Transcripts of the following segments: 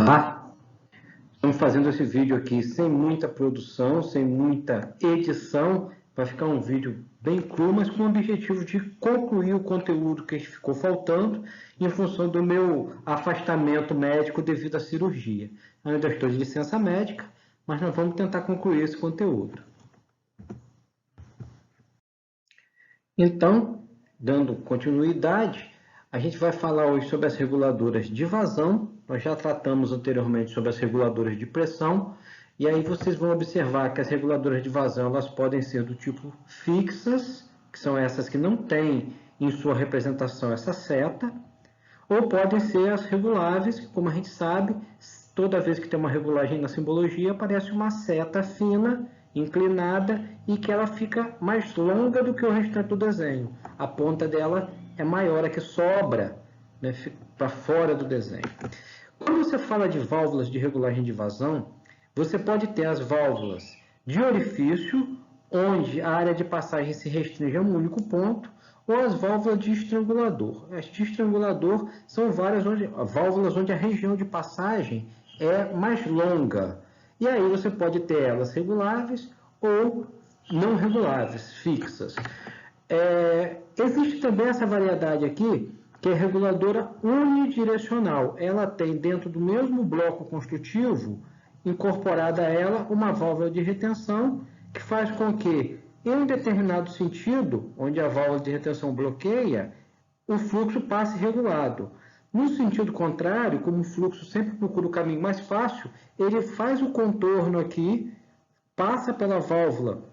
Olá, estamos fazendo esse vídeo aqui sem muita produção, sem muita edição, vai ficar um vídeo bem cru, mas com o objetivo de concluir o conteúdo que ficou faltando em função do meu afastamento médico devido à cirurgia. Eu ainda estou de licença médica, mas nós vamos tentar concluir esse conteúdo. Então, dando continuidade, a gente vai falar hoje sobre as reguladoras de vazão. Nós já tratamos anteriormente sobre as reguladoras de pressão. E aí vocês vão observar que as reguladoras de vazão elas podem ser do tipo fixas, que são essas que não têm em sua representação essa seta, ou podem ser as reguláveis, que como a gente sabe, toda vez que tem uma regulagem na simbologia, aparece uma seta fina, inclinada, e que ela fica mais longa do que o restante do desenho. A ponta dela é maior, a que sobra, né, para fora do desenho. Quando você fala de válvulas de regulagem de vazão, você pode ter as válvulas de orifício, onde a área de passagem se restringe a um único ponto, ou as válvulas de estrangulador. As de estrangulador são válvulas onde a região de passagem é mais longa. E aí você pode ter elas reguláveis ou não reguláveis, fixas. Existe também essa variedade aqui, que é reguladora unidirecional. Ela tem dentro do mesmo bloco construtivo, incorporada a ela, uma válvula de retenção, que faz com que, em um determinado sentido, onde a válvula de retenção bloqueia, o fluxo passe regulado. No sentido contrário, como o fluxo sempre procura o caminho mais fácil, ele faz o contorno aqui, passa pela válvula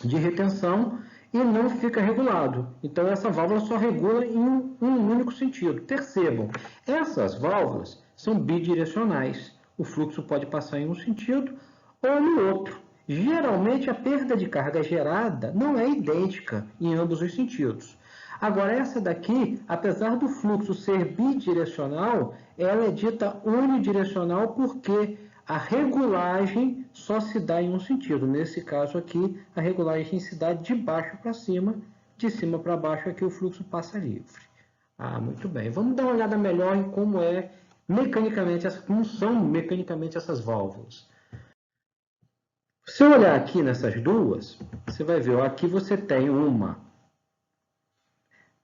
de retenção e não fica regulado. Então, essa válvula só regula em um único sentido. Percebam, essas válvulas são bidirecionais. O fluxo pode passar em um sentido ou no outro. Geralmente, a perda de carga gerada não é idêntica em ambos os sentidos. Agora, essa daqui, apesar do fluxo ser bidirecional, ela é dita unidirecional porque a regulagem só se dá em um sentido. Nesse caso aqui, a regulagem se dá de baixo para cima, de cima para baixo aqui o fluxo passa livre. Muito bem. Vamos dar uma olhada melhor em como são mecanicamente essas válvulas. Se eu olhar aqui nessas duas, você vai ver, aqui você tem uma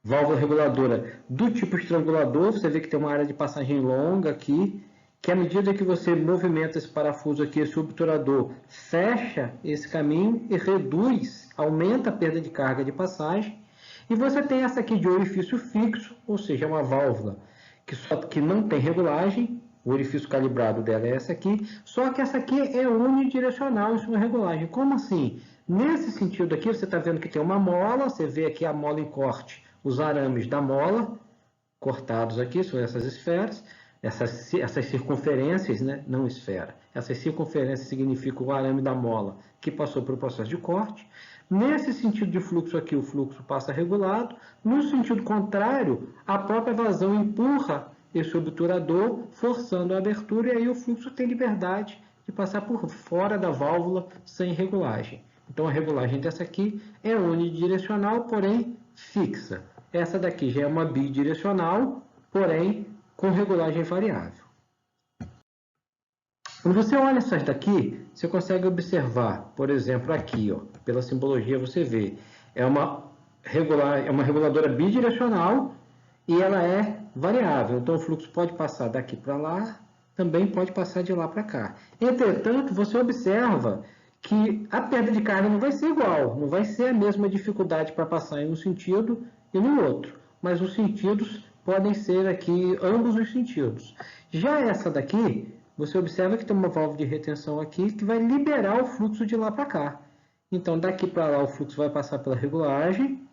válvula reguladora do tipo estrangulador, você vê que tem uma área de passagem longa aqui, que à medida que você movimenta esse parafuso aqui, esse obturador fecha esse caminho e reduz, aumenta a perda de carga de passagem. E você tem essa aqui de orifício fixo, ou seja, uma válvula que não tem regulagem, o orifício calibrado dela é essa aqui, só que essa aqui é unidirecional em sua regulagem. Como assim? Nesse sentido aqui, você está vendo que tem uma mola, você vê aqui a mola em corte, os arames da mola, cortados aqui, são essas esferas, essas circunferências, né? Não esfera. Essas circunferências significam o arame da mola que passou pelo processo de corte. Nesse sentido de fluxo aqui, o fluxo passa regulado. No sentido contrário, a própria vazão empurra esse obturador, forçando a abertura, e aí o fluxo tem liberdade de passar por fora da válvula sem regulagem. Então, a regulagem dessa aqui é unidirecional, porém fixa. Essa daqui já é uma bidirecional, porém com regulagem variável. Quando você olha essas daqui, você consegue observar, por exemplo, aqui, ó, pela simbologia você vê, é uma reguladora bidirecional e ela é variável. Então, o fluxo pode passar daqui para lá, também pode passar de lá para cá. Entretanto, você observa que a perda de carga não vai ser igual, não vai ser a mesma dificuldade para passar em um sentido e no outro, mas os sentidos podem ser aqui ambos os sentidos. Já essa daqui, você observa que tem uma válvula de retenção aqui que vai liberar o fluxo de lá para cá. Então, daqui para lá o fluxo vai passar pela regulagem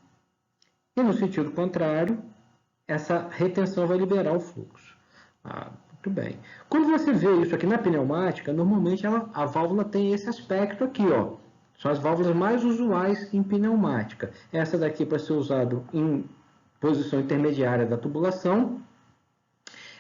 e no sentido contrário, essa retenção vai liberar o fluxo. Muito bem. Quando você vê isso aqui na pneumática, normalmente a válvula tem esse aspecto aqui, ó. São as válvulas mais usuais em pneumática. Essa daqui para ser usado em posição intermediária da tubulação.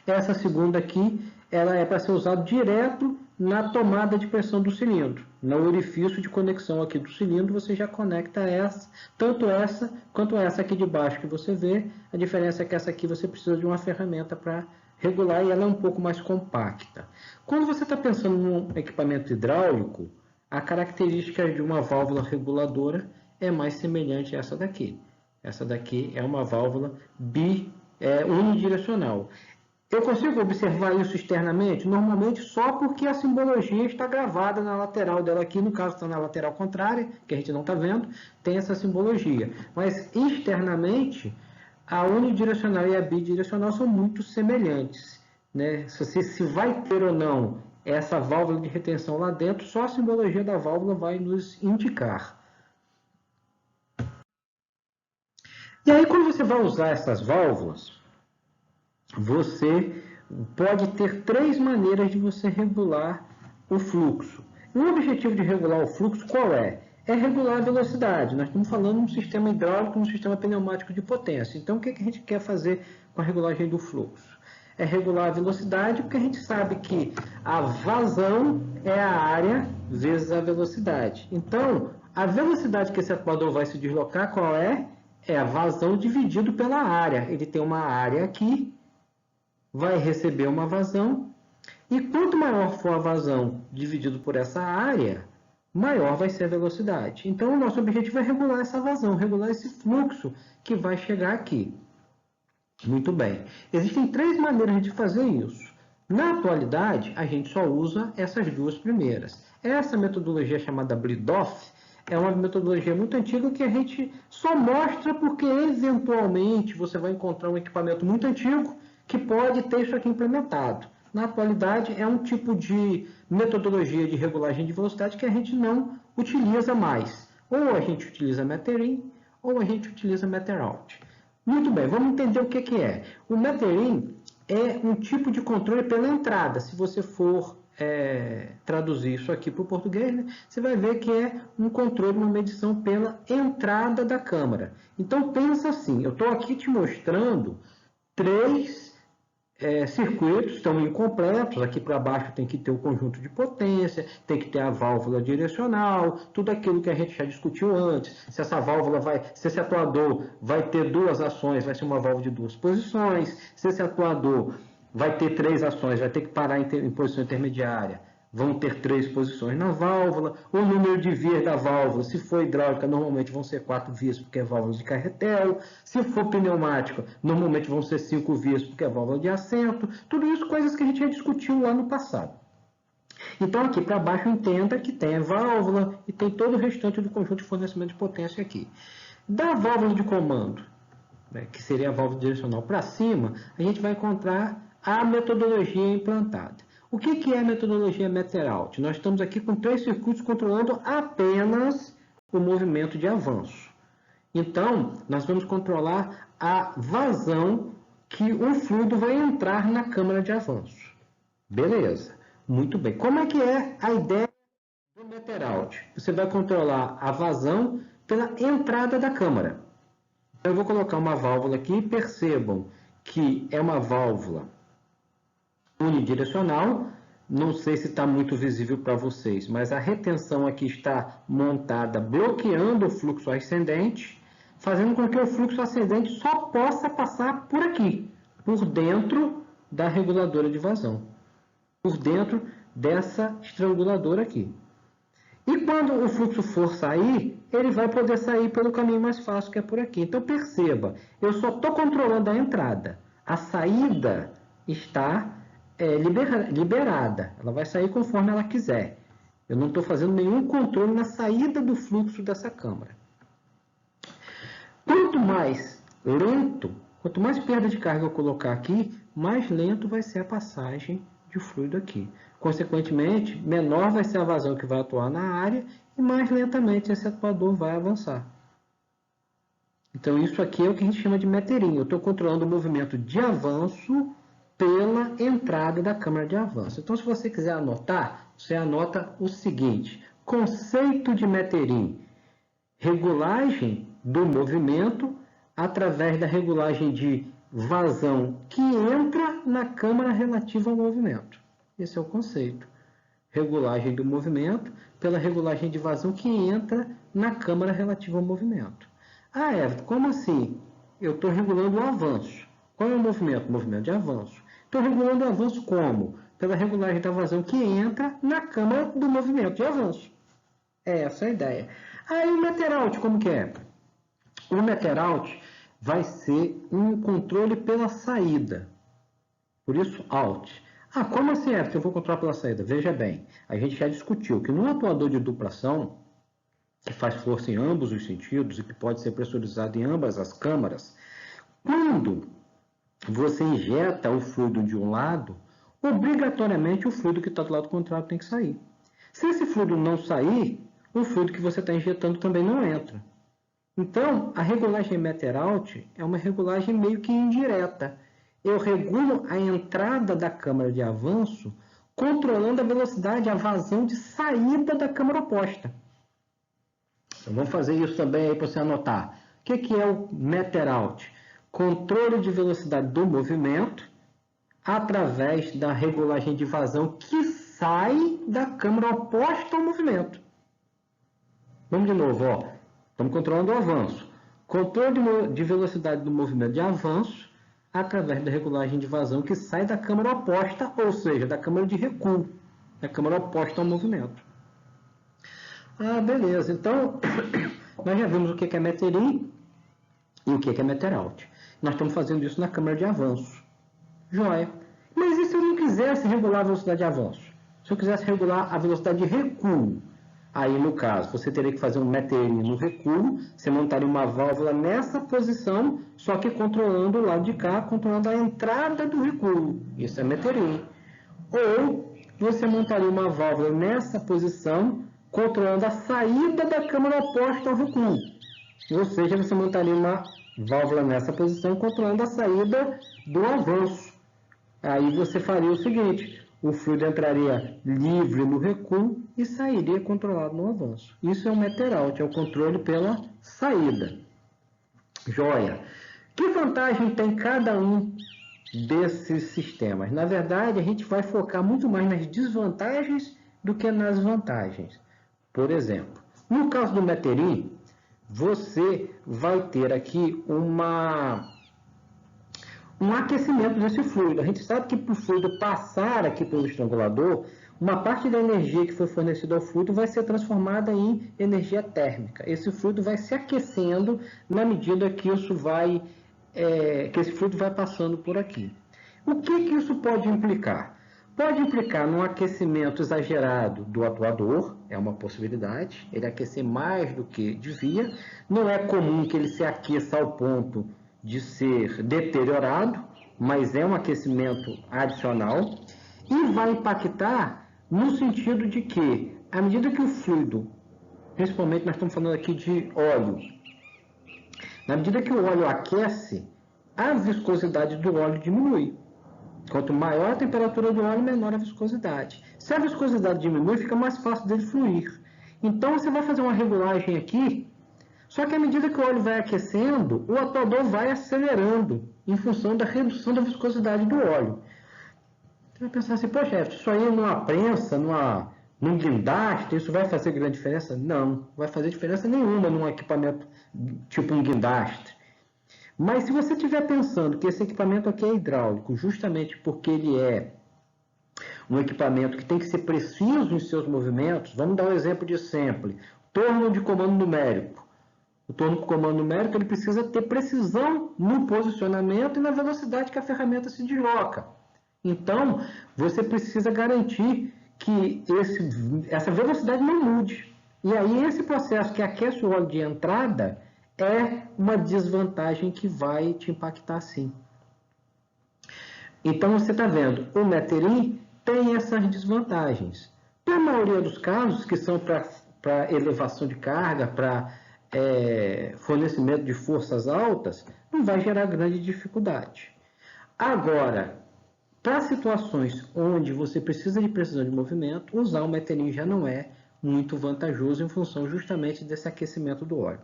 Essa segunda aqui, ela é para ser usada direto na tomada de pressão do cilindro. No orifício de conexão aqui do cilindro, você já conecta essa, tanto essa quanto essa aqui de baixo que você vê. A diferença é que essa aqui você precisa de uma ferramenta para regular e ela é um pouco mais compacta. Quando você está pensando num equipamento hidráulico, a característica de uma válvula reguladora é mais semelhante a essa daqui. Essa daqui é uma válvula unidirecional. Eu consigo observar isso externamente? Normalmente só porque a simbologia está gravada na lateral dela aqui, no caso está na lateral contrária, que a gente não está vendo, tem essa simbologia. Mas externamente, a unidirecional e a bidirecional são muito semelhantes, né? Se vai ter ou não essa válvula de retenção lá dentro, só a simbologia da válvula vai nos indicar. E aí, quando você vai usar essas válvulas, você pode ter 3 maneiras de você regular o fluxo. E o objetivo de regular o fluxo qual é? É regular a velocidade. Nós estamos falando de um sistema hidráulico, um sistema pneumático de potência. Então, o que a gente quer fazer com a regulagem do fluxo? É regular a velocidade, porque a gente sabe que a vazão é a área vezes a velocidade. Então, a velocidade que esse atuador vai se deslocar, qual é? É a vazão dividido pela área. Ele tem uma área aqui, vai receber uma vazão, e quanto maior for a vazão dividido por essa área, maior vai ser a velocidade. Então, o nosso objetivo é regular essa vazão, regular esse fluxo que vai chegar aqui. Muito bem. Existem 3 maneiras de fazer isso. Na atualidade, a gente só usa essas 2 primeiras. Essa metodologia chamada Bredoff é uma metodologia muito antiga que a gente só mostra porque, eventualmente, você vai encontrar um equipamento muito antigo que pode ter isso aqui implementado. Na atualidade, é um tipo de metodologia de regulagem de velocidade que a gente não utiliza mais. Ou a gente utiliza meter-in, ou a gente utiliza meter-out. Muito bem, vamos entender o que é. O meter-in é um tipo de controle pela entrada. Se você for traduzir isso aqui para o português, né, você vai ver que é um controle, uma medição pela entrada da câmara. Então, pensa assim, eu estou aqui te mostrando 3 circuitos, estão incompletos. Aqui para baixo tem que ter o conjunto de potência, tem que ter a válvula direcional, tudo aquilo que a gente já discutiu antes. Se essa válvula se esse atuador vai ter 2 ações, vai ser uma válvula de 2 posições. Se esse atuador vai ter 3 ações, vai ter que parar em posição intermediária, vão ter 3 posições na válvula. O número de vias da válvula, se for hidráulica, normalmente vão ser 4 vias, porque é válvula de carretel. Se for pneumática, normalmente vão ser 5 vias, porque é válvula de assento. Tudo isso coisas que a gente já discutiu lá no passado. Então, aqui para baixo, entenda que tem a válvula e tem todo o restante do conjunto de fornecimento de potência aqui. Da válvula de comando, né, que seria a válvula direcional para cima, a gente vai encontrar a metodologia implantada. O que é a metodologia meter-out? Nós estamos aqui com 3 circuitos controlando apenas o movimento de avanço. Então, nós vamos controlar a vazão que o fluido vai entrar na câmara de avanço. Beleza, muito bem. Como é que é a ideia do meter-out? Você vai controlar a vazão pela entrada da câmara. Eu vou colocar uma válvula aqui, percebam que é uma válvula unidirecional. Não sei se está muito visível para vocês, mas a retenção aqui está montada bloqueando o fluxo ascendente, fazendo com que o fluxo ascendente só possa passar por aqui, por dentro da reguladora de vazão, por dentro dessa estranguladora aqui. E quando o fluxo for sair, ele vai poder sair pelo caminho mais fácil, que é por aqui. Então perceba, eu só estou controlando a entrada. A saída está liberada, ela vai sair conforme ela quiser. Eu não estou fazendo nenhum controle na saída do fluxo dessa câmara. Quanto mais lento, quanto mais perda de carga eu colocar aqui, mais lento vai ser a passagem de fluido aqui. Consequentemente, menor vai ser a vazão que vai atuar na área e mais lentamente esse atuador vai avançar. Então, isso aqui é o que a gente chama de meter-in. Eu estou controlando o movimento de avanço pela entrada da câmara de avanço. Então, se você quiser anotar, você anota o seguinte: conceito de meter-in, regulagem do movimento através da regulagem de vazão que entra na câmara relativa ao movimento. Esse é o conceito. Regulagem do movimento pela regulagem de vazão que entra na câmara relativa ao movimento. Ah, Everton, como assim? Eu estou regulando o avanço. Qual é o movimento? O movimento de avanço. Estou regulando o avanço como? Pela regulagem da vazão que entra na câmara do movimento de avanço. É essa a ideia. Aí o meter-out, como que é? O meter-out vai ser um controle pela saída. Por isso, out. Ah, como assim é? Se eu vou controlar pela saída? Veja bem, a gente já discutiu que no atuador de duplação, que faz força em ambos os sentidos e que pode ser pressurizado em ambas as câmaras, quando você injeta o fluido de um lado, obrigatoriamente o fluido que está do lado contrário tem que sair. Se esse fluido não sair, o fluido que você está injetando também não entra. Então, a regulagem meter-out é uma regulagem meio que indireta. Eu regulo a entrada da câmara de avanço, controlando a velocidade, a vazão de saída da câmara oposta. Então, vamos fazer isso também aí para você anotar. O que é o meter-out? Controle de velocidade do movimento através da regulagem de vazão que sai da câmara oposta ao movimento. Vamos de novo, ó. Estamos controlando o avanço. Controle de velocidade do movimento de avanço através da regulagem de vazão que sai da câmara oposta, ou seja, da câmara de recuo, da câmara oposta ao movimento. Ah, beleza. Então, nós já vimos o que é meter-in e o que é meter-out. Nós estamos fazendo isso na câmara de avanço. Joia. Mas e se eu não quisesse regular a velocidade de avanço? Se eu quisesse regular a velocidade de recuo? Aí, no caso, você teria que fazer um meter-in no recuo, você montaria uma válvula nessa posição, só que controlando o lado de cá, controlando a entrada do recuo. Isso é meter-in. Ou você montaria uma válvula nessa posição, controlando a saída da câmara oposta ao recuo. Ou seja, você montaria uma válvula nessa posição, controlando a saída do avanço. Aí você faria o seguinte, o fluido entraria livre no recuo e sairia controlado no avanço. Isso é o meter-out, é o controle pela saída. Joia. Que vantagem tem cada um desses sistemas? Na verdade, a gente vai focar muito mais nas desvantagens do que nas vantagens. Por exemplo, no caso do meter-in, você vai ter aqui um aquecimento desse fluido. A gente sabe que para o fluido passar aqui pelo estrangulador, uma parte da energia que foi fornecida ao fluido vai ser transformada em energia térmica. Esse fluido vai se aquecendo na medida que que esse fluido vai passando por aqui. O que isso pode implicar? Pode implicar num aquecimento exagerado do atuador, é uma possibilidade, ele aquecer mais do que devia. Não é comum que ele se aqueça ao ponto de ser deteriorado, mas é um aquecimento adicional. E vai impactar no sentido de que, à medida que o fluido, principalmente nós estamos falando aqui de óleo, na medida que o óleo aquece, a viscosidade do óleo diminui. Quanto maior a temperatura do óleo, menor a viscosidade. Se a viscosidade diminui, fica mais fácil dele fluir. Então, você vai fazer uma regulagem aqui, só que à medida que o óleo vai aquecendo, o atuador vai acelerando em função da redução da viscosidade do óleo. Você vai pensar assim, poxa, isso aí numa prensa, num guindaste, isso vai fazer grande diferença? Não, não vai fazer diferença nenhuma num equipamento tipo um guindaste. Mas se você estiver pensando que esse equipamento aqui é hidráulico, justamente porque ele é um equipamento que tem que ser preciso em seus movimentos, vamos dar um exemplo de sempre, torno de comando numérico. O torno de comando numérico ele precisa ter precisão no posicionamento e na velocidade que a ferramenta se desloca. Então, você precisa garantir que essa velocidade não mude. E aí, esse processo que aquece o óleo de entrada é uma desvantagem que vai te impactar sim. Então, você está vendo, o meter-in tem essas desvantagens. Na maioria dos casos, que são para elevação de carga, para fornecimento de forças altas, não vai gerar grande dificuldade. Agora, para situações onde você precisa de precisão de movimento, usar o meter-in já não é muito vantajoso em função justamente desse aquecimento do óleo.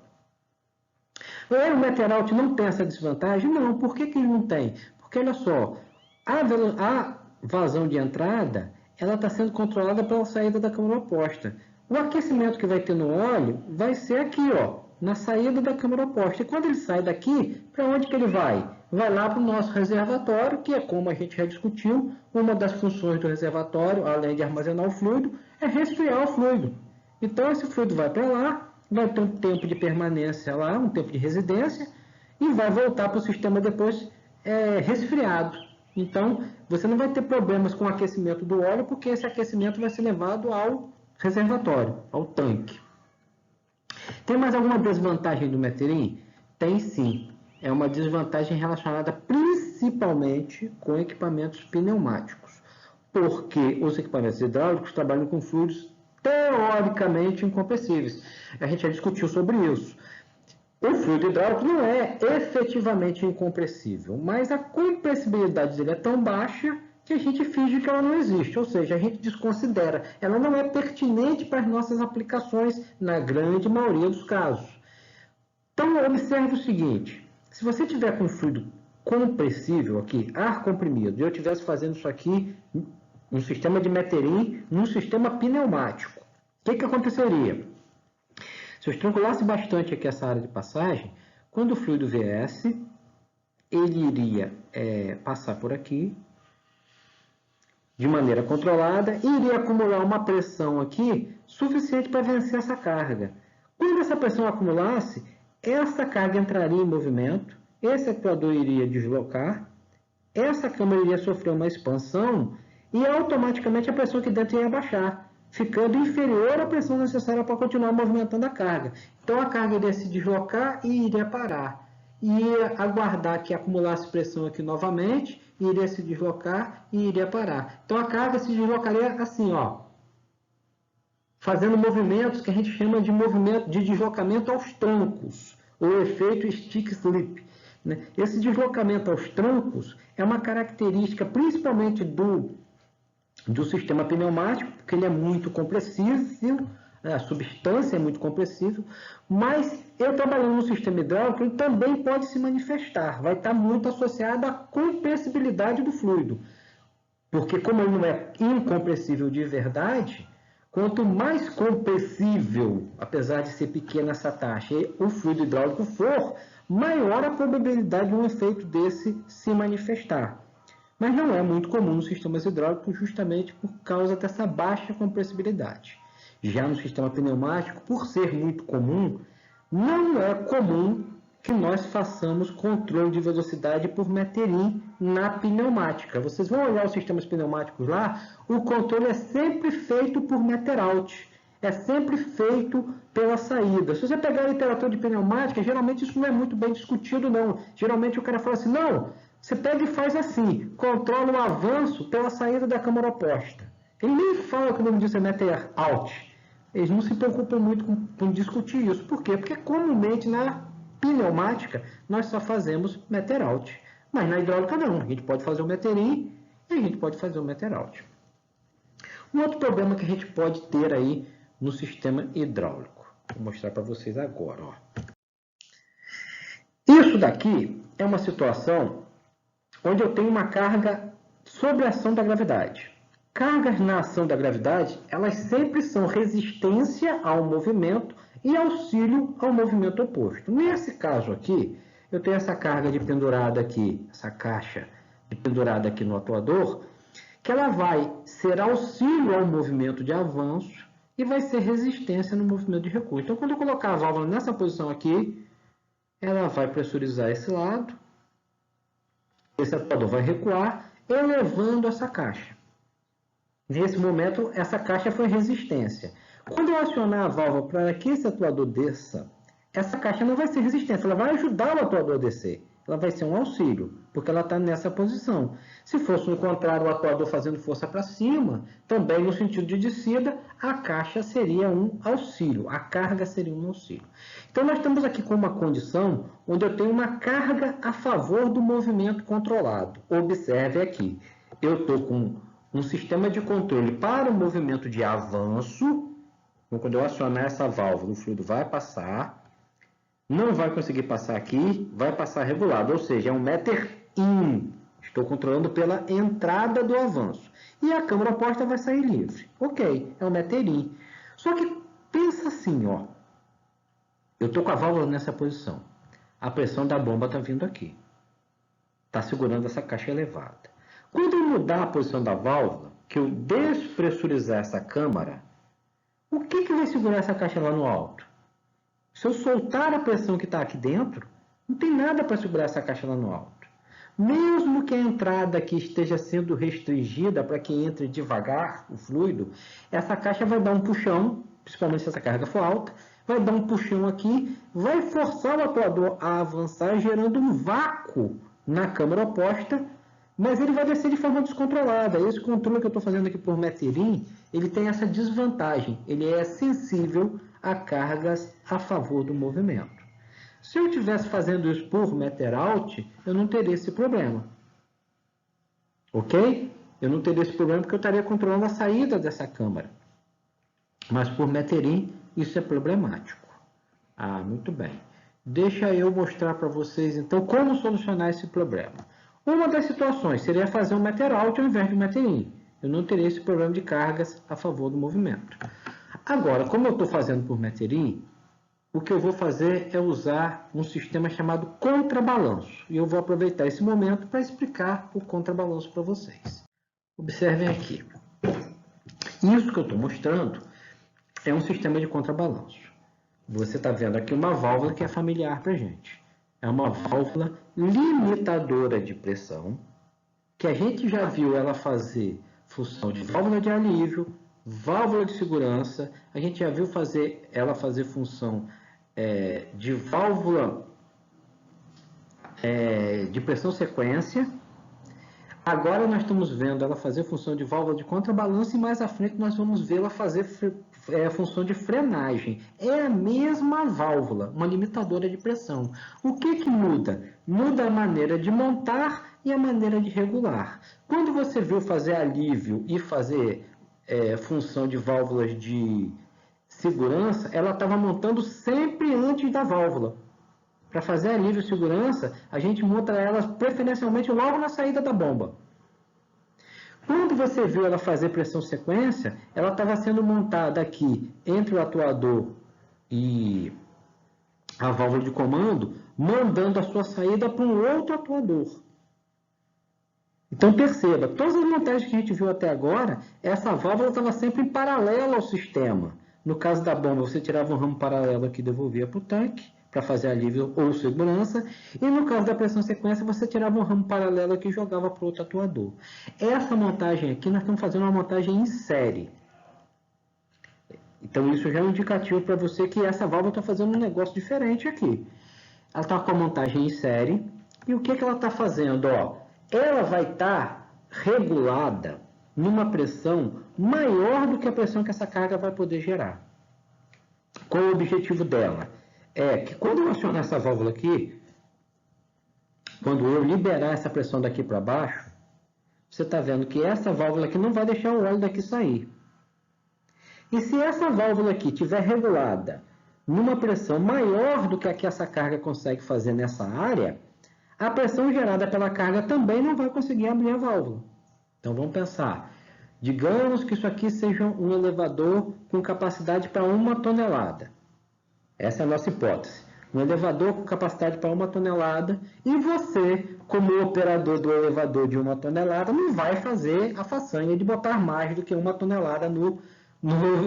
O meter-out não tem essa desvantagem? Não. Por que ele não tem? Porque, olha só, a vazão de entrada ela está sendo controlada pela saída da câmara oposta. O aquecimento que vai ter no óleo vai ser aqui, ó, na saída da câmara oposta. E quando ele sai daqui, para onde que ele vai? vai lá para o nosso reservatório, que é como a gente já discutiu, uma das funções do reservatório, além de armazenar o fluido, é resfriar o fluido. Então, esse fluido vai para lá, vai ter um tempo de permanência lá, um tempo de residência, e vai voltar para o sistema depois resfriado. Então, você não vai ter problemas com o aquecimento do óleo, porque esse aquecimento vai ser levado ao reservatório, ao tanque. Tem mais alguma desvantagem do metering? Tem sim. É uma desvantagem relacionada principalmente com equipamentos pneumáticos, porque os equipamentos hidráulicos trabalham com fluidos teoricamente incompressíveis. A gente já discutiu sobre isso. O fluido hidráulico não é efetivamente incompressível, mas a compressibilidade dele é tão baixa que a gente finge que ela não existe, ou seja, a gente desconsidera. Ela não é pertinente para as nossas aplicações na grande maioria dos casos. Então, observe o seguinte, se você tiver com fluido compressível aqui, ar comprimido, e eu estivesse fazendo isso aqui, um sistema de metering, num sistema pneumático, o que aconteceria? Se eu estrangulasse bastante aqui essa área de passagem, quando o fluido viesse, ele iria passar por aqui, de maneira controlada, e iria acumular uma pressão aqui suficiente para vencer essa carga. Quando essa pressão acumulasse, essa carga entraria em movimento, esse atuador iria deslocar, essa câmara iria sofrer uma expansão e automaticamente a pressão aqui dentro ia baixar, ficando inferior à pressão necessária para continuar movimentando a carga. Então a carga iria se deslocar e iria parar. Ia aguardar que acumulasse pressão aqui novamente, iria se deslocar e iria parar. Então a carga se deslocaria assim, ó, fazendo movimentos que a gente chama de movimento de deslocamento aos trancos, ou efeito stick-slip. Esse deslocamento aos trancos é uma característica principalmente do sistema pneumático, porque ele é muito compressível, a substância é muito compressível, mas eu trabalhando no sistema hidráulico, ele também pode se manifestar, vai estar muito associado à compressibilidade do fluido, porque como ele não é incompressível de verdade, quanto mais compressível, apesar de ser pequena essa taxa, o fluido hidráulico for, maior a probabilidade de um efeito desse se manifestar. Mas não é muito comum nos sistemas hidráulicos justamente por causa dessa baixa compressibilidade. Já no sistema pneumático, por ser muito comum, não é comum que nós façamos controle de velocidade por metering na pneumática. Vocês vão olhar os sistemas pneumáticos lá, o controle é sempre feito por meter out, é sempre feito pela saída. Se você pegar a literatura de pneumática, geralmente isso não é muito bem discutido, não. Geralmente o cara fala assim, não, você pega e faz assim, controla o avanço pela saída da câmara oposta. Ele nem fala que o nome disso é meter out. Eles não se preocupam muito com discutir isso. Por quê? Porque comumente na pneumática nós só fazemos meter out. Mas na hidráulica não. A gente pode fazer o metering e a gente pode fazer o meter out. Um outro problema que a gente pode ter aí no sistema hidráulico. Vou mostrar para vocês agora. Ó. Isso daqui é uma situação onde eu tenho uma carga sob a ação da gravidade. Cargas na ação da gravidade, elas sempre são resistência ao movimento e auxílio ao movimento oposto. Nesse caso aqui, eu tenho essa carga de pendurada aqui, essa caixa de pendurada aqui no atuador, que ela vai ser auxílio ao movimento de avanço e vai ser resistência no movimento de recuo. Então, quando eu colocar a válvula nessa posição aqui, ela vai pressurizar esse lado, esse atuador vai recuar, elevando essa caixa. Nesse momento, essa caixa foi resistência. Quando eu acionar a válvula para que esse atuador desça, essa caixa não vai ser resistência, ela vai ajudar o atuador a descer. Ela vai ser um auxílio, porque ela está nessa posição. Se fosse o contrário, o atuador fazendo força para cima, também no sentido de descida, a caixa seria um auxílio, a carga seria um auxílio. Então, nós estamos aqui com uma condição onde eu tenho uma carga a favor do movimento controlado. Observe aqui, eu estou com um sistema de controle para o movimento de avanço. Então, quando eu acionar essa válvula, o fluido vai passar, não vai conseguir passar aqui, vai passar regulado, ou seja, é um meter-in. Estou controlando pela entrada do avanço. E a câmara oposta vai sair livre. Ok, é um meter-in. Só que pensa assim, ó. Eu estou com a válvula nessa posição. A pressão da bomba está vindo aqui. está segurando essa caixa elevada. Quando eu mudar a posição da válvula, que eu despressurizar essa câmara, o que vai segurar essa caixa lá no alto? Se eu soltar a pressão que está aqui dentro, não tem nada para segurar essa caixa lá no alto. Mesmo que a entrada aqui esteja sendo restringida para que entre devagar o fluido, essa caixa vai dar um puxão, principalmente se essa carga for alta, vai dar um puxão aqui, vai forçar o atuador a avançar, gerando um vácuo na câmara oposta, mas ele vai descer de forma descontrolada. Esse controle que eu estou fazendo aqui por metering, ele tem essa desvantagem, ele é sensível a cargas a favor do movimento. Se eu estivesse fazendo isso por meter out, eu não teria esse problema. Ok? Eu não teria esse problema porque eu estaria controlando a saída dessa câmara. Mas por metering, isso é problemático. Ah, muito bem. Deixa eu mostrar para vocês, então, como solucionar esse problema. Uma das situações seria fazer um meter out ao invés de um metering. Eu não teria esse problema de cargas a favor do movimento. Agora, como eu estou fazendo por metering, o que eu vou fazer é usar um sistema chamado contrabalanço. E eu vou aproveitar esse momento para explicar o contrabalanço para vocês. Observem aqui. Isso que eu estou mostrando é um sistema de contrabalanço. Você está vendo aqui uma válvula que é familiar para a gente. É uma válvula limitadora de pressão, que a gente já viu ela fazer função de válvula de alívio, válvula de segurança, a gente já viu ela fazer função de válvula de pressão sequência. Agora nós estamos vendo ela fazer função de válvula de contrabalanço e mais à frente nós vamos vê-la fazer função de frenagem. É a mesma válvula, uma limitadora de pressão. O que muda? Muda a maneira de montar e a maneira de regular. Quando você viu fazer alívio e fazer função de válvulas de segurança, ela estava montando sempre antes da válvula. Para fazer alívio e segurança, a gente monta elas preferencialmente logo na saída da bomba. Quando você viu ela fazer pressão sequência, ela estava sendo montada aqui entre o atuador e a válvula de comando, mandando a sua saída para um outro atuador. Então perceba, todas as montagens que a gente viu até agora, essa válvula estava sempre em paralelo ao sistema. No caso da bomba, você tirava um ramo paralelo aqui e devolvia para o tanque, para fazer alívio ou segurança. E no caso da pressão sequência, você tirava um ramo paralelo aqui e jogava para outro atuador. Essa montagem aqui, nós estamos fazendo uma montagem em série. Então isso já é um indicativo para você que essa válvula está fazendo um negócio diferente aqui. Ela está com a montagem em série. E o que ela está fazendo? Ela vai estar regulada numa pressão maior do que a pressão que essa carga vai poder gerar. Qual é o objetivo dela? É que quando eu acionar essa válvula aqui, quando eu liberar essa pressão daqui para baixo, você está vendo que essa válvula aqui não vai deixar o óleo daqui sair. E se essa válvula aqui estiver regulada numa pressão maior do que a que essa carga consegue fazer nessa área, a pressão gerada pela carga também não vai conseguir abrir a válvula. Então vamos pensar. Digamos que isso aqui seja um elevador com capacidade para 1 tonelada. Essa é a nossa hipótese. Um elevador com capacidade para 1 tonelada e você, como operador do elevador de 1 tonelada, não vai fazer a façanha de botar mais do que 1 tonelada no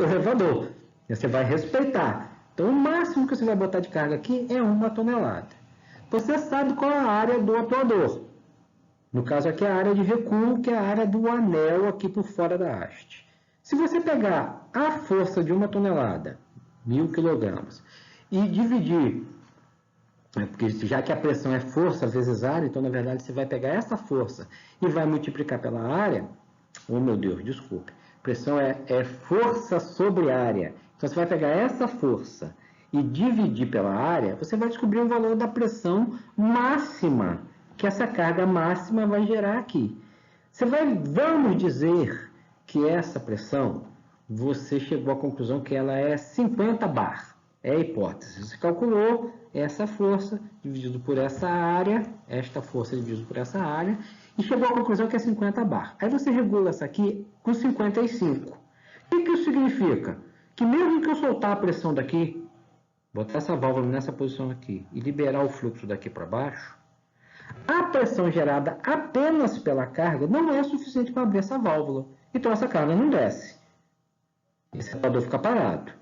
elevador. Você vai respeitar. Então o máximo que você vai botar de carga aqui é 1 tonelada. Você sabe qual é a área do atuador. No caso aqui é a área de recuo, que é a área do anel aqui por fora da haste. Se você pegar a força de 1 tonelada, 1000 kg, e dividir, porque já que a pressão é força vezes área, então na verdade você vai pegar essa força e vai multiplicar pela área, oh meu Deus, desculpe, pressão é força sobre área, então você vai pegar essa força e dividir pela área, você vai descobrir o valor da pressão máxima que essa carga máxima vai gerar aqui. Vamos dizer que essa pressão, você chegou à conclusão que ela é 50 bar. É a hipótese. Você calculou essa força dividido por essa área, esta força dividido por essa área, e chegou à conclusão que é 50 bar. Aí você regula essa aqui com 55. O que isso significa? Que mesmo que eu soltar a pressão daqui, botar essa válvula nessa posição aqui e liberar o fluxo daqui para baixo, A pressão gerada apenas pela carga não é suficiente para abrir essa válvula. Então, essa carga não desce. Esse radiador fica parado.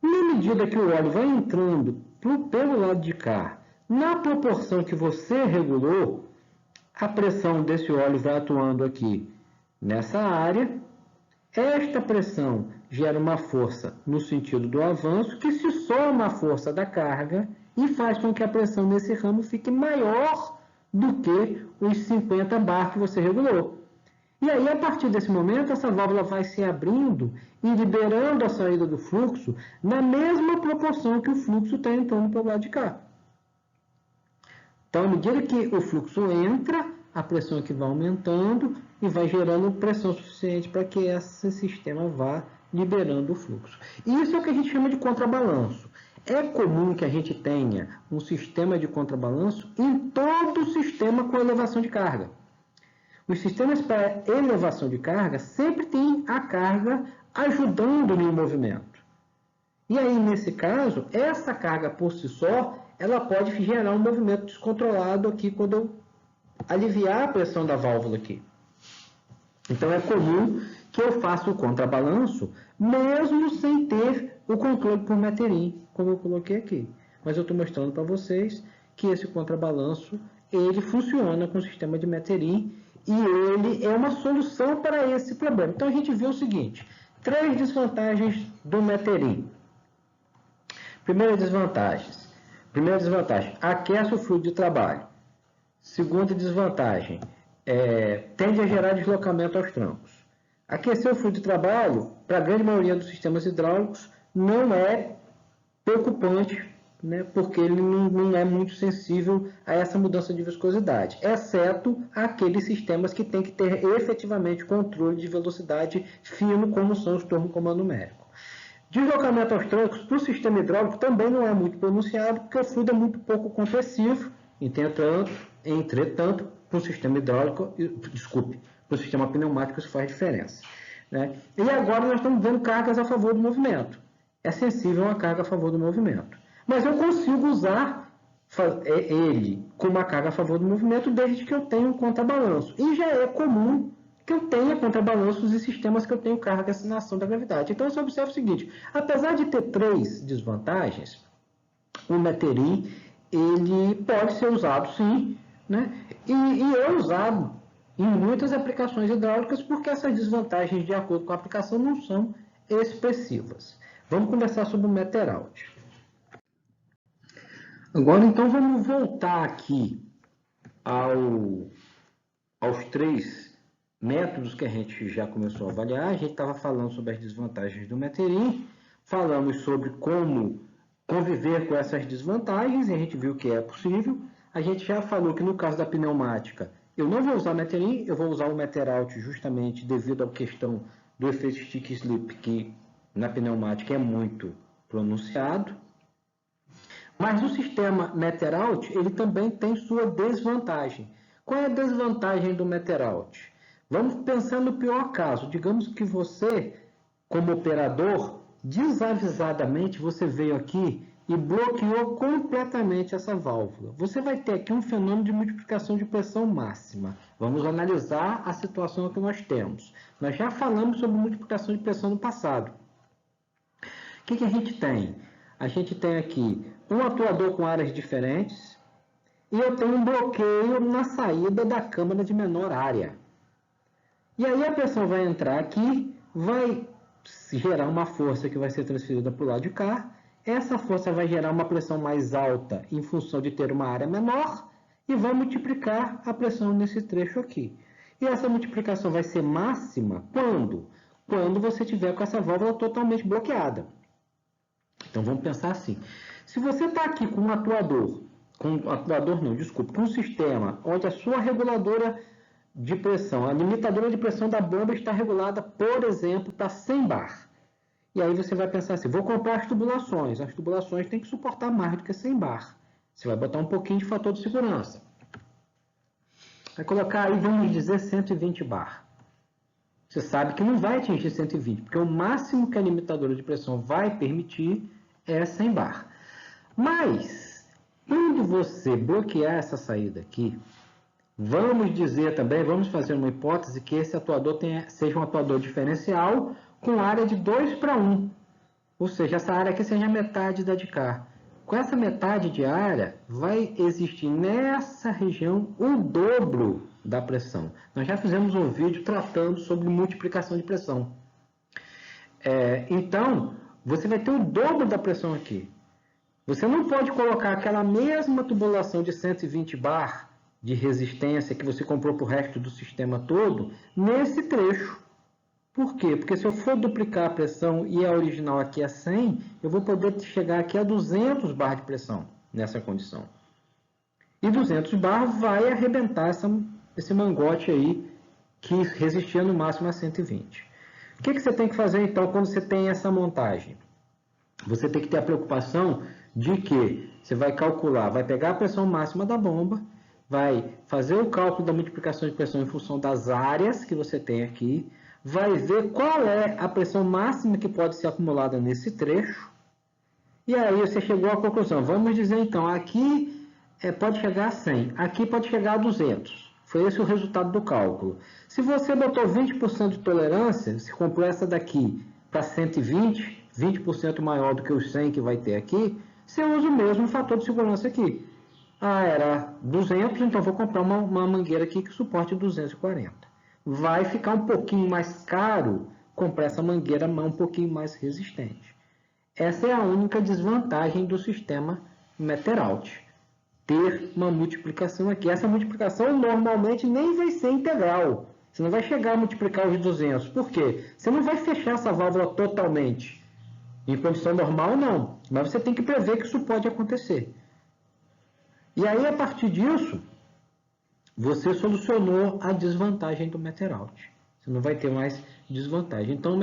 Na medida que o óleo vai entrando pelo lado de cá, na proporção que você regulou, a pressão desse óleo vai atuando aqui nessa área. Esta pressão gera uma força no sentido do avanço, que se soma à força da carga e faz com que a pressão nesse ramo fique maior do que os 50 bar que você regulou. E aí, a partir desse momento, essa válvula vai se abrindo e liberando a saída do fluxo na mesma proporção que o fluxo está entrando pelo lado de cá. Então, à medida que o fluxo entra, a pressão aqui vai aumentando e vai gerando pressão suficiente para que esse sistema vá liberando o fluxo. E isso é o que a gente chama de contrabalanço. É comum que a gente tenha um sistema de contrabalanço em todo o sistema com elevação de carga. Os sistemas para elevação de carga sempre têm a carga ajudando no movimento. E aí, nesse caso, essa carga por si só, ela pode gerar um movimento descontrolado aqui quando eu aliviar a pressão da válvula aqui. Então, é comum que eu faça o contrabalanço, mesmo sem ter o controle por metering, como eu coloquei aqui. Mas eu estou mostrando para vocês que esse contrabalanço, ele funciona com o sistema de metering e ele é uma solução para esse problema. Então, a gente vê o seguinte, 3 desvantagens do metering. Primeira desvantagem, aquece o fluido de trabalho. Segunda desvantagem, tende a gerar deslocamento aos trancos. Aquecer o fluido de trabalho, para a grande maioria dos sistemas hidráulicos, não é preocupante, né, porque ele não é muito sensível a essa mudança de viscosidade, exceto aqueles sistemas que têm que ter efetivamente controle de velocidade fino, como são os turbo-comando numérico. Deslocamento aos trancos, para o sistema hidráulico, também não é muito pronunciado, porque o fluido é muito pouco compressivo, entretanto, para o sistema hidráulico, para o sistema pneumático isso faz diferença. Né? E agora nós estamos vendo cargas a favor do movimento. É sensível a uma carga a favor do movimento. Mas eu consigo usar ele com uma carga a favor do movimento desde que eu tenha um contrabalanço. E já é comum que eu tenha contrabalanços em sistemas que eu tenho carga na ação da gravidade. Então, você observa o seguinte, apesar de ter 3 desvantagens, o metering, ele pode ser usado sim, né? E é usado em muitas aplicações hidráulicas porque essas desvantagens, de acordo com a aplicação, não são expressivas. Vamos conversar sobre o meter-out. Agora, então, vamos voltar aqui aos 3 métodos que a gente já começou a avaliar. A gente estava falando sobre as desvantagens do metering, falamos sobre como conviver com essas desvantagens, e a gente viu que é possível. A gente já falou que no caso da pneumática, eu não vou usar metering, eu vou usar o meter-out justamente devido à questão do efeito stick-slip, que na pneumática é muito pronunciado. Mas o sistema meter-out, ele também tem sua desvantagem. Qual é a desvantagem do meter-out? Vamos pensar no pior caso. Digamos que você, como operador, desavisadamente você veio aqui e bloqueou completamente essa válvula. Você vai ter aqui um fenômeno de multiplicação de pressão máxima. Vamos analisar a situação que nós temos. Nós já falamos sobre multiplicação de pressão no passado. O que a gente tem? A gente tem aqui um atuador com áreas diferentes e eu tenho um bloqueio na saída da câmara de menor área. E aí a pressão vai entrar aqui, vai gerar uma força que vai ser transferida para o lado de cá. Essa força vai gerar uma pressão mais alta em função de ter uma área menor e vai multiplicar a pressão nesse trecho aqui. E essa multiplicação vai ser máxima quando? Quando você tiver com essa válvula totalmente bloqueada. Então vamos pensar assim. Se você está aqui com um atuador, com um sistema onde a sua reguladora de pressão, a limitadora de pressão da bomba está regulada, por exemplo, para 100 bar. E aí você vai pensar assim, vou comprar as tubulações têm que suportar mais do que 100 bar. Você vai botar um pouquinho de fator de segurança. Vai colocar aí, vamos dizer, 120 bar. Você sabe que não vai atingir 120, porque o máximo que a limitadora de pressão vai permitir é 100 bar. Mas, Quando você bloquear essa saída aqui, vamos dizer também, vamos fazer uma hipótese que esse atuador seja um atuador diferencial com área de 2:1. Ou seja, essa área aqui seja metade da de cá. Com essa metade de área, vai existir nessa região o dobro da pressão. Nós já fizemos um vídeo tratando sobre multiplicação de pressão. Então, você vai ter o dobro da pressão aqui. Você não pode colocar aquela mesma tubulação de 120 bar de resistência que você comprou para o resto do sistema todo nesse trecho. Por quê? Porque se eu for duplicar a pressão e a original aqui é 100, eu vou poder chegar aqui a 200 bar de pressão nessa condição. E 200 bar vai arrebentar esse mangote aí que resistia no máximo a 120. O que você tem que fazer então quando você tem essa montagem? Você tem que ter a preocupação de que você vai calcular, vai pegar a pressão máxima da bomba, vai fazer o cálculo da multiplicação de pressão em função das áreas que você tem aqui, vai ver qual é a pressão máxima que pode ser acumulada nesse trecho, e aí você chegou à conclusão. Vamos dizer então, aqui pode chegar a 100, aqui pode chegar a 200. Foi esse o resultado do cálculo. Se você botou 20% de tolerância, se comprou essa daqui para 120, 20% maior do que os 100 que vai ter aqui, você usa o mesmo fator de segurança aqui. Era 200, então vou comprar uma mangueira aqui que suporte 240. Vai ficar um pouquinho mais caro comprar essa mangueira um pouquinho mais resistente. Essa é a única desvantagem do sistema Meter-Out. Ter uma multiplicação aqui. Essa multiplicação normalmente nem vai ser integral. Você não vai chegar a multiplicar os 200. Por quê? Você não vai fechar essa válvula totalmente. Em condição normal, não. Mas você tem que prever que isso pode acontecer. E aí, a partir disso, você solucionou a desvantagem do Meter-Out. Você não vai ter mais desvantagem. Então,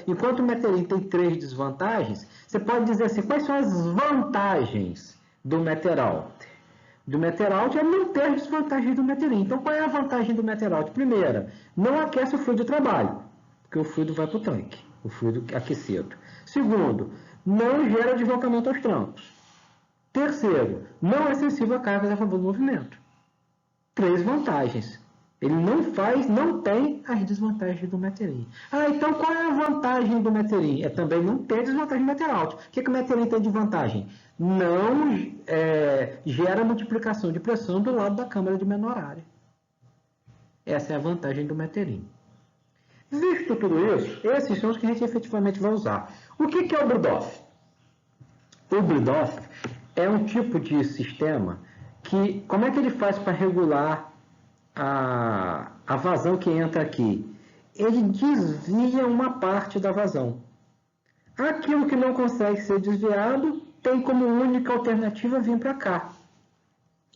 enquanto o Meter-In tem 3 desvantagens, você pode dizer assim, quais são as vantagens do Meter-Out? Do Meter-Out é não ter desvantagem do Meter-In. Então, qual é a vantagem do Meter-Out? Primeira, não aquece o fluido de trabalho, porque o fluido vai para o tanque, o fluido aquecido. Segundo, não gera deslocamento aos trancos. Terceiro, não é sensível a cargas a favor do movimento. 3 vantagens. Ele não tem as desvantagens do Meter-In. Então qual é a vantagem do Meter-In? Também não ter desvantagem do Meter-Out. O que o Meter-In tem de vantagem? Não gera multiplicação de pressão do lado da câmara de menor área. Essa é a vantagem do Meter-In. Visto tudo isso, esses são os que a gente efetivamente vai usar. O que é o bleed-off? O bleed-off é um tipo de sistema que, como é que ele faz para regular a vazão que entra aqui? Ele desvia uma parte da vazão. Aquilo que não consegue ser desviado tem como única alternativa vir para cá.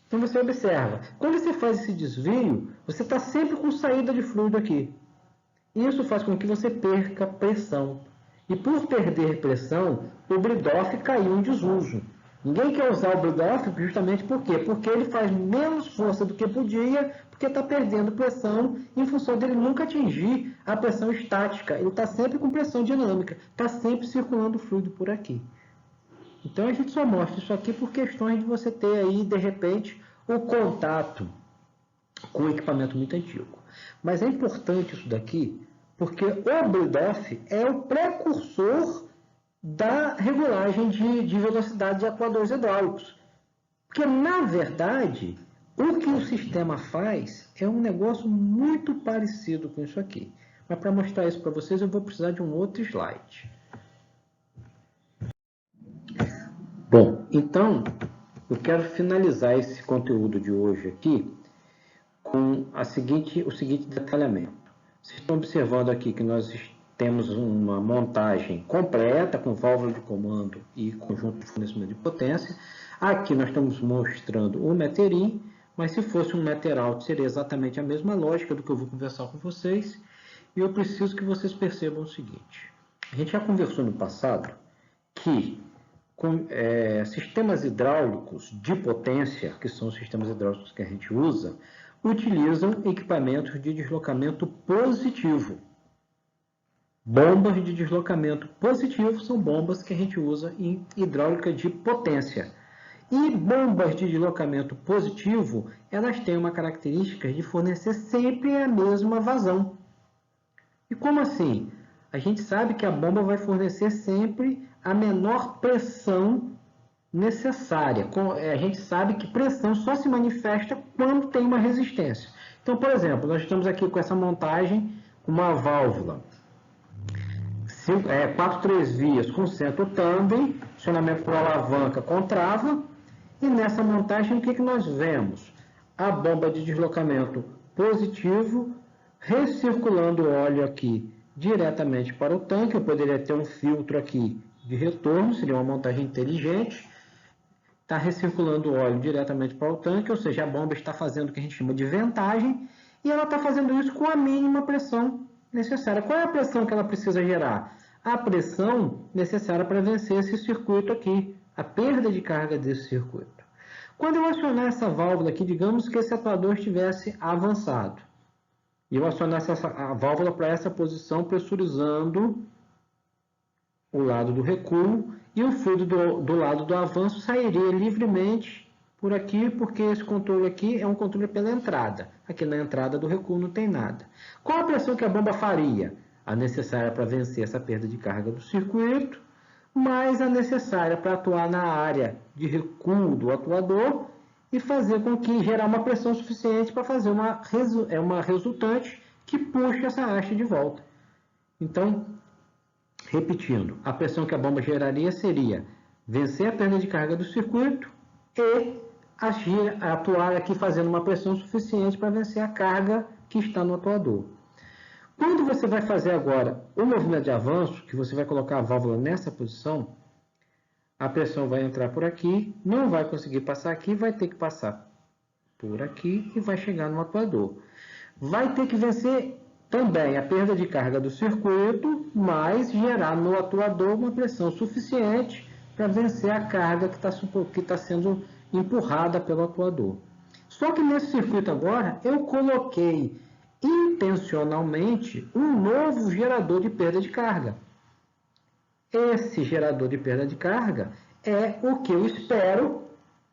Então você observa, quando você faz esse desvio, você está sempre com saída de fluido aqui. Isso faz com que você perca pressão. E por perder pressão, o bleed-off caiu em desuso. Ninguém quer usar o bleed-off justamente por quê? Porque ele faz menos força do que podia, porque está perdendo pressão em função dele nunca atingir a pressão estática. Ele está sempre com pressão dinâmica, está sempre circulando fluido por aqui. Então a gente só mostra isso aqui por questões de você ter aí, de repente, o contato com o equipamento muito antigo. Mas é importante isso daqui, porque o bleed-off é o precursor da regulagem de velocidade de atuadores hidráulicos. Porque, na verdade, o que o sistema faz é um negócio muito parecido com isso aqui. Mas para mostrar isso para vocês, eu vou precisar de um outro slide. Bom, então, eu quero finalizar esse conteúdo de hoje aqui com o seguinte detalhamento. Vocês estão observando aqui que nós temos uma montagem completa com válvula de comando e conjunto de fornecimento de potência. Aqui nós estamos mostrando o Meter-In, mas se fosse um Meter-Out seria exatamente a mesma lógica do que eu vou conversar com vocês. E eu preciso que vocês percebam o seguinte. A gente já conversou no passado que sistemas hidráulicos de potência, que são os sistemas hidráulicos que a gente usa, utilizam equipamentos de deslocamento positivo. Bombas de deslocamento positivo são bombas que a gente usa em hidráulica de potência. E bombas de deslocamento positivo, elas têm uma característica de fornecer sempre a mesma vazão. E como assim? A gente sabe que a bomba vai fornecer sempre a menor pressão necessária. A gente sabe que pressão só se manifesta quando tem uma resistência. Então, por exemplo, nós estamos aqui com essa montagem, uma válvula 4-3 vias com centro Tandem, acionamento por alavanca com trava, e nessa montagem o que nós vemos? A bomba de deslocamento positivo recirculando o óleo aqui diretamente para o tanque. Eu poderia ter um filtro aqui de retorno, seria uma montagem inteligente. Está recirculando o óleo diretamente para o tanque, ou seja, a bomba está fazendo o que a gente chama de ventagem, e ela está fazendo isso com a mínima pressão necessária. Qual é a pressão que ela precisa gerar? A pressão necessária para vencer esse circuito aqui, a perda de carga desse circuito. Quando eu acionar essa válvula aqui, digamos que esse atuador estivesse avançado, e eu acionasse a válvula para essa posição, pressurizando o lado do recuo, e o fluido do lado do avanço sairia livremente por aqui, porque esse controle aqui é um controle pela entrada. Aqui na entrada do recuo não tem nada. Qual a pressão que a bomba faria? A necessária para vencer essa perda de carga do circuito, mais a necessária para atuar na área de recuo do atuador e fazer com que gerar uma pressão suficiente para fazer uma resultante que puxe essa haste de volta. Então, repetindo, a pressão que a bomba geraria seria vencer a perda de carga do circuito e atuar aqui fazendo uma pressão suficiente para vencer a carga que está no atuador. Quando você vai fazer agora o movimento de avanço, que você vai colocar a válvula nessa posição, a pressão vai entrar por aqui, não vai conseguir passar aqui, vai ter que passar por aqui e vai chegar no atuador. Vai ter que vencer também a perda de carga do circuito, mas gerar no atuador uma pressão suficiente para vencer a carga que está sendo empurrada pelo atuador. Só que nesse circuito agora, eu coloquei intencionalmente um novo gerador de perda de carga. Esse gerador de perda de carga é o que eu espero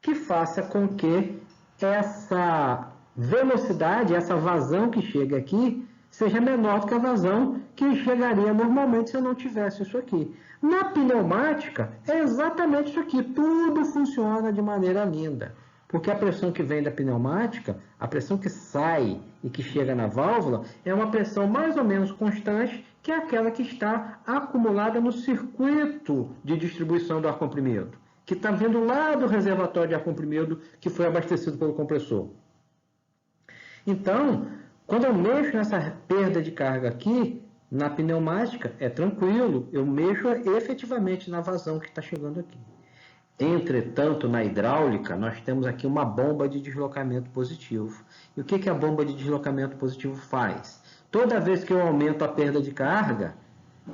que faça com que essa velocidade, essa vazão que chega aqui, seja menor do que a vazão que chegaria normalmente se eu não tivesse isso aqui. Na pneumática, é exatamente isso aqui. Tudo funciona de maneira linda. Porque a pressão que vem da pneumática, a pressão que sai e que chega na válvula, é uma pressão mais ou menos constante, que é aquela que está acumulada no circuito de distribuição do ar comprimido, que está vindo lá do reservatório de ar comprimido que foi abastecido pelo compressor. Então, quando eu mexo nessa perda de carga aqui, na pneumática, é tranquilo, eu mexo efetivamente na vazão que está chegando aqui. Entretanto, na hidráulica, nós temos aqui uma bomba de deslocamento positivo. E o que a bomba de deslocamento positivo faz? Toda vez que eu aumento a perda de carga,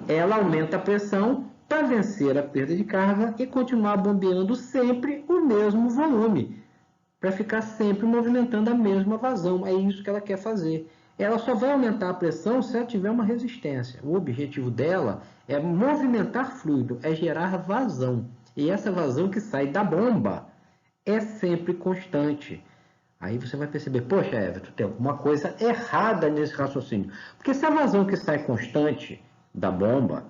ela aumenta a pressão para vencer a perda de carga e continuar bombeando sempre o mesmo volume, para ficar sempre movimentando a mesma vazão. É isso que ela quer fazer. Ela só vai aumentar a pressão se ela tiver uma resistência. O objetivo dela é movimentar fluido, é gerar vazão. E essa vazão que sai da bomba é sempre constante. Aí você vai perceber, poxa, Everton, tem alguma coisa errada nesse raciocínio. Porque se a vazão que sai constante da bomba,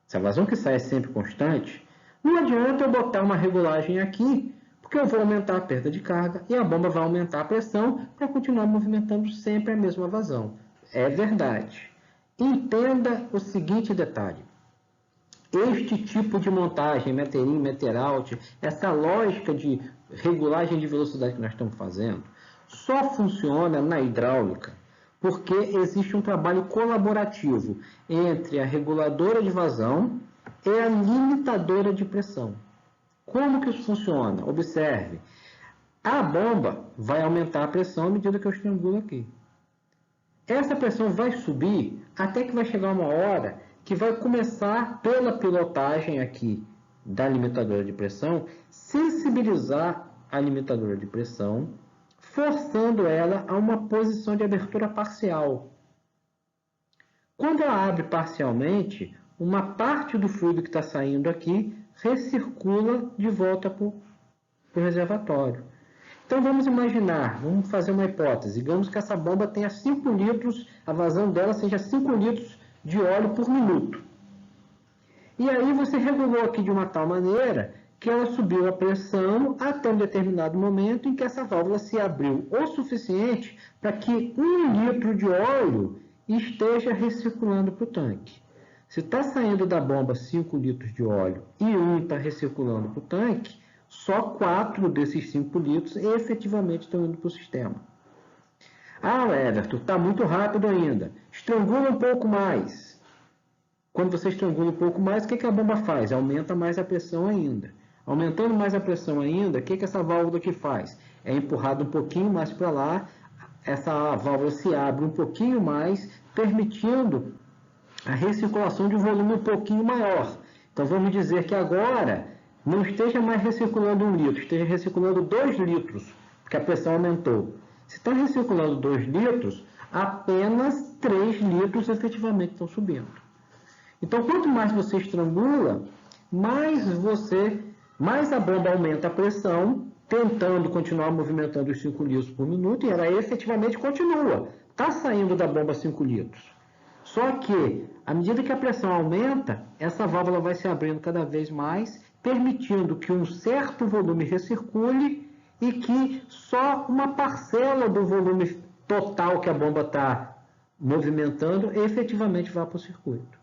se a vazão que sai é sempre constante, não adianta eu botar uma regulagem aqui, porque eu vou aumentar a perda de carga e a bomba vai aumentar a pressão para continuar movimentando sempre a mesma vazão. É verdade. Entenda o seguinte detalhe. Este tipo de montagem, meter-in, meter-out, essa lógica de regulagem de velocidade que nós estamos fazendo, só funciona na hidráulica porque existe um trabalho colaborativo entre a reguladora de vazão e a limitadora de pressão. Como que isso funciona? Observe. A bomba vai aumentar a pressão à medida que eu estrangulo aqui. Essa pressão vai subir até que vai chegar uma hora que vai começar pela pilotagem aqui da limitadora de pressão, sensibilizar a limitadora de pressão, forçando ela a uma posição de abertura parcial. Quando ela abre parcialmente, uma parte do fluido que está saindo aqui recircula de volta para para o reservatório. Então vamos imaginar, vamos fazer uma hipótese, digamos que essa bomba tenha 5 litros, a vazão dela seja 5 litros de óleo por minuto. E aí você regulou aqui de uma tal maneira que ela subiu a pressão até um determinado momento em que essa válvula se abriu o suficiente para que 1 litro de óleo esteja recirculando para o tanque. Se está saindo da bomba 5 litros de óleo e 1 está recirculando para o tanque, só 4 desses 5 litros efetivamente estão indo para o sistema. Ah, Everton, está muito rápido ainda. Estrangula um pouco mais. Quando você estrangula um pouco mais, o que a bomba faz? Aumenta mais a pressão ainda. Aumentando mais a pressão ainda, o que essa válvula aqui faz? É empurrada um pouquinho mais para lá, essa válvula se abre um pouquinho mais, permitindo a recirculação de um volume um pouquinho maior. Então vamos dizer que agora não esteja mais recirculando 1 litro, esteja recirculando 2 litros, porque a pressão aumentou. Se está recirculando 2 litros, apenas 3 litros efetivamente estão subindo. Então, quanto mais você estrangula, mais a bomba aumenta a pressão, tentando continuar movimentando os 5 litros por minuto, e ela efetivamente continua. Está saindo da bomba 5 litros. Só que, à medida que a pressão aumenta, essa válvula vai se abrindo cada vez mais, permitindo que um certo volume recircule e que só uma parcela do volume total que a bomba está movimentando efetivamente vá para o circuito.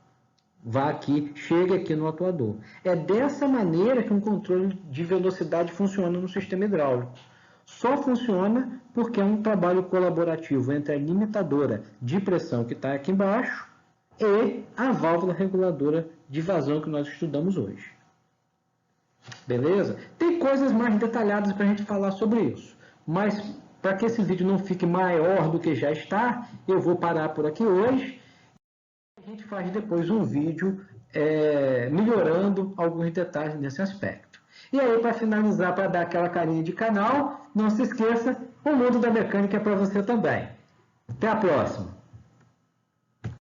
Chegue aqui no atuador. É dessa maneira que um controle de velocidade funciona no sistema hidráulico. Só funciona porque é um trabalho colaborativo entre a limitadora de pressão que está aqui embaixo e a válvula reguladora de vazão que nós estudamos hoje. Beleza? Tem coisas mais detalhadas para a gente falar sobre isso, mas para que esse vídeo não fique maior do que já está, eu vou parar por aqui hoje. A gente faz depois um vídeo melhorando alguns detalhes nesse aspecto. E aí, para finalizar, para dar aquela carinha de canal, não se esqueça, o mundo da mecânica é para você também. Até a próxima!